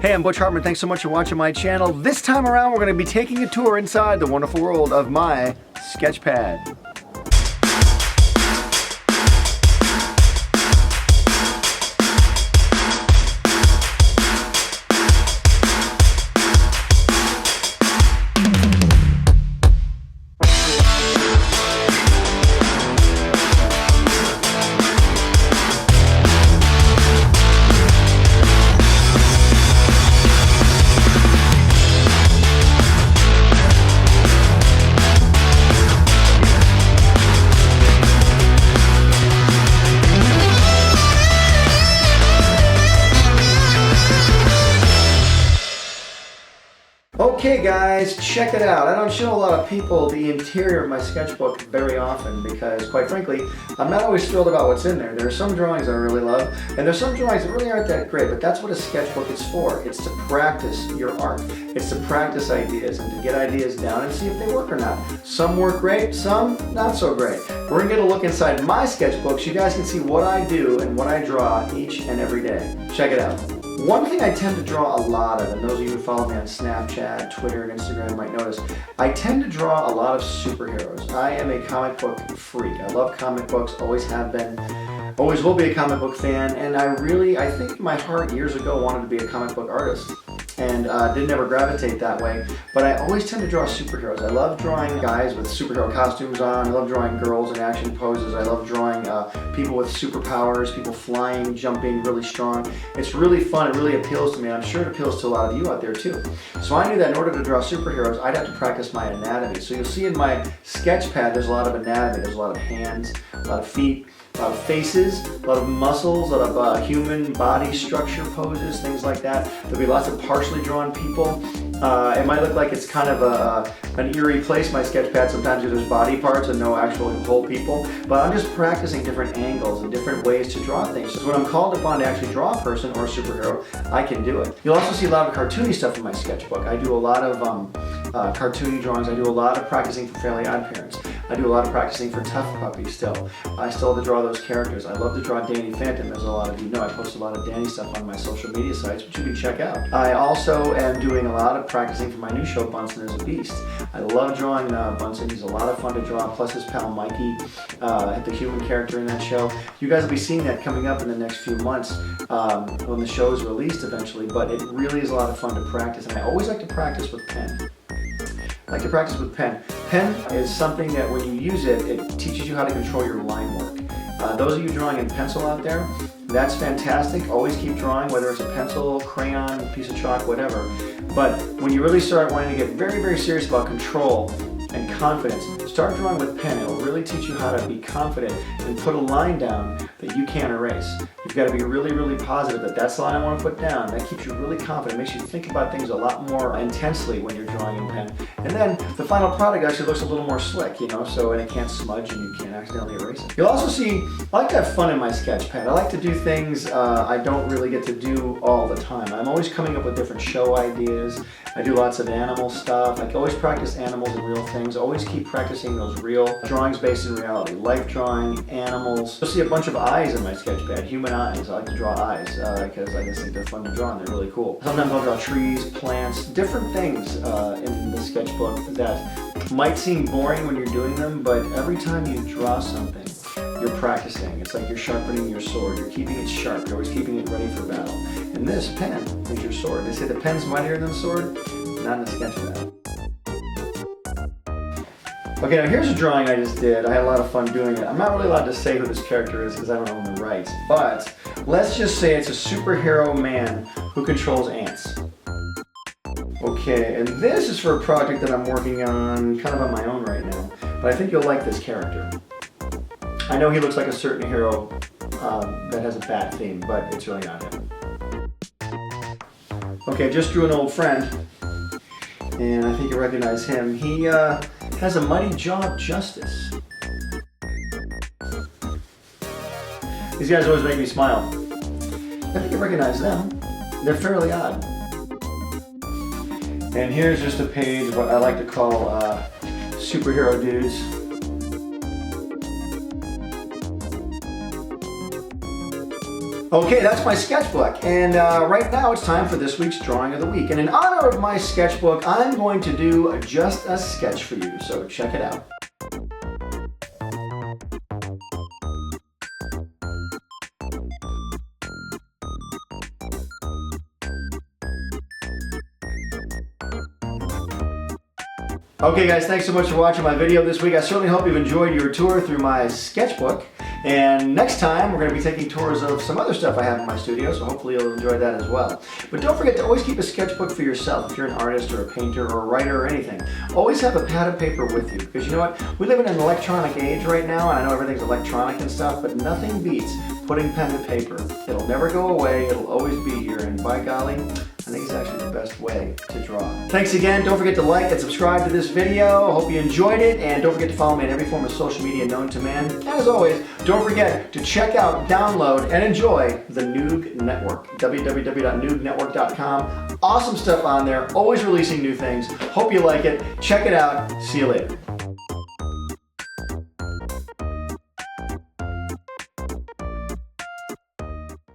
Hey, I'm Butch Hartman. Thanks so much for watching my channel. This time around, we're going to be taking a tour inside the wonderful world of my Sketchpad. Okay guys, check it out. I don't show a lot of people the interior of my sketchbook very often because, quite frankly, I'm not always thrilled about what's in there. There are some drawings I really love, and there's some drawings that really aren't that great, but that's what a sketchbook is for. It's to practice your art. It's to practice ideas and to get ideas down and see if they work or not. Some work great, some not so great. We're going to get a look inside my sketchbook so you guys can see what I do and what I draw each and every day. Check it out. One thing I tend to draw a lot of, and those of you who follow me on Snapchat, Twitter, and Instagram might notice, I tend to draw a lot of superheroes. I am a comic book freak. I love comic books, always have been, always will be a comic book fan, and I think in my heart years ago wanted to be a comic book artist. And didn't ever gravitate that way, but I always tend to draw superheroes. I love drawing guys with superhero costumes on. I love drawing girls in action poses. I love drawing people with superpowers, people flying, jumping, really strong. It's really fun. It really appeals to me. I'm sure it appeals to a lot of you out there too. So I knew that in order to draw superheroes, I'd have to practice my anatomy. So you'll see in my Sketchpad, there's a lot of anatomy. There's a lot of hands, a lot of feet, a lot of faces, a lot of muscles, a lot of human body structure poses, things like that. There'll be lots of partially drawn people. It might look like it's kind of an eerie place, my Sketchpad. Sometimes there's body parts and no actual whole people. But I'm just practicing different angles and different ways to draw things. So when I'm called upon to actually draw a person or a superhero, I can do it. You'll also see a lot of cartoony stuff in my sketchbook. I do a lot of cartoony drawings. I do a lot of practicing for Fairly Odd Parents. I do a lot of practicing for TUFF Puppy still. I still have to draw those characters. I love to draw Danny Phantom, as a lot of you know. I post a lot of Danny stuff on my social media sites, which you can check out. I also am doing a lot of practicing for my new show, Bunsen is a Beast. I love drawing Bunsen. He's a lot of fun to draw, plus his pal Mikey, the human character in that show. You guys will be seeing that coming up in the next few months when the show is released eventually, but it really is a lot of fun to practice, and I always like to practice with pen. I like to practice with pen. Pen is something that when you use it, it teaches you how to control your line work. Those of you drawing in pencil out there, that's fantastic. Always keep drawing, whether it's a pencil, crayon, piece of chalk, whatever. But when you really start wanting to get very, very serious about control and confidence, start drawing with pen. It will really teach you how to be confident and put a line down that you can't erase. You've got to be really, really positive that that's the line I want to put down. That keeps you really confident. It makes you think about things a lot more intensely when you're drawing in pen. And then the final product actually looks a little more slick, you know, so and it can't smudge and you can't accidentally erase it. You'll also see, I like to have fun in my Sketchpad. I like to do things I don't really get to do all the time. I'm always coming up with different show ideas. I do lots of animal stuff. I can always practice animals and real things. Always keep practicing those real drawings based in reality. Life drawing, animals. You'll see a bunch of eyes in my Sketchpad, human eyes. I like to draw eyes because I just think they're fun to draw and they're really cool. Sometimes I'll draw trees, plants, different things in the sketchbook that might seem boring when you're doing them, but every time you draw something, you're practicing. It's like you're sharpening your sword. You're keeping it sharp. You're always keeping it ready for battle. And this pen is your sword. They say the pen's mightier than the sword, not in the Sketchpad. Okay, now here's a drawing I just did. I had a lot of fun doing it. I'm not really allowed to say who this character is because I don't own the rights, but let's just say it's a superhero man who controls ants. Okay, and this is for a project that I'm working on kind of on my own right now, but I think you'll like this character. I know he looks like a certain hero that has a bat theme, but it's really not him. Okay, just drew an old friend, and I think you recognize him. He has a mighty jaw of justice. These guys always make me smile. I think you recognize them. They're fairly odd. And here's just a page of what I like to call superhero dudes. Okay, that's my sketchbook, and right now it's time for this week's drawing of the week. And in honor of my sketchbook, I'm going to do just a sketch for you, so check it out. Okay guys, thanks so much for watching my video this week. I certainly hope you've enjoyed your tour through my sketchbook. And next time, we're going to be taking tours of some other stuff I have in my studio, so hopefully you'll enjoy that as well. But don't forget to always keep a sketchbook for yourself. If you're an artist or a painter or a writer or anything, always have a pad of paper with you. Because you know what? We live in an electronic age right now, and I know everything's electronic and stuff, but nothing beats putting pen to paper. It'll never go away. It'll always be here, and by golly, I think it's actually the best way to draw. Thanks again. Don't forget to like and subscribe to this video. Hope you enjoyed it, and don't forget to follow me on every form of social media known to man. And as always, don't forget to check out, download, and enjoy the NOOG Network. www.noognetwork.com. Awesome stuff on there. Always releasing new things. Hope you like it. Check it out. See you later.